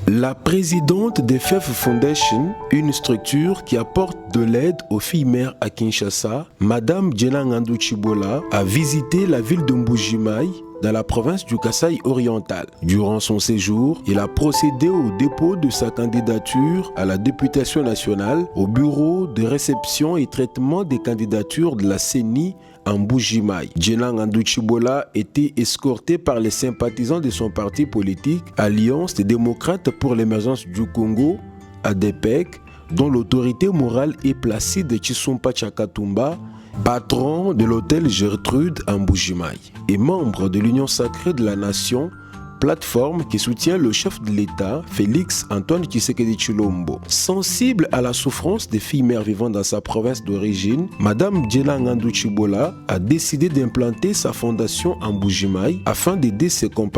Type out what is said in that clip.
La présidente des FEF Foundation, une structure qui apporte de l'aide aux filles mères à Kinshasa, Madame Djena Ngandou Chibola, a visité la ville de Mbuji-Mayi dans la province du Kasaï oriental. Durant son séjour, il a procédé au dépôt de sa candidature à la députation nationale au bureau de réception et traitement des candidatures de la CENI en Mbuji-Mayi. Djena Ngandou Chibola était escorté par les sympathisants de son parti politique, Alliance des démocrates pour l'émergence du Congo, ADPEC, dont l'autorité morale est Placide Tshisompa Tshakatumba, patron de l'hôtel Gertrude en Mbuji-Mayi, et membre de l'Union sacrée de la nation, plateforme qui soutient le chef de l'État, Félix Antoine Tshisekedi Tshilombo. Sensible à la souffrance des filles mères vivant dans sa province d'origine, Madame Djena Ngandou Chibola a décidé d'implanter sa fondation en Mbuji-Mayi afin d'aider ses compatriotes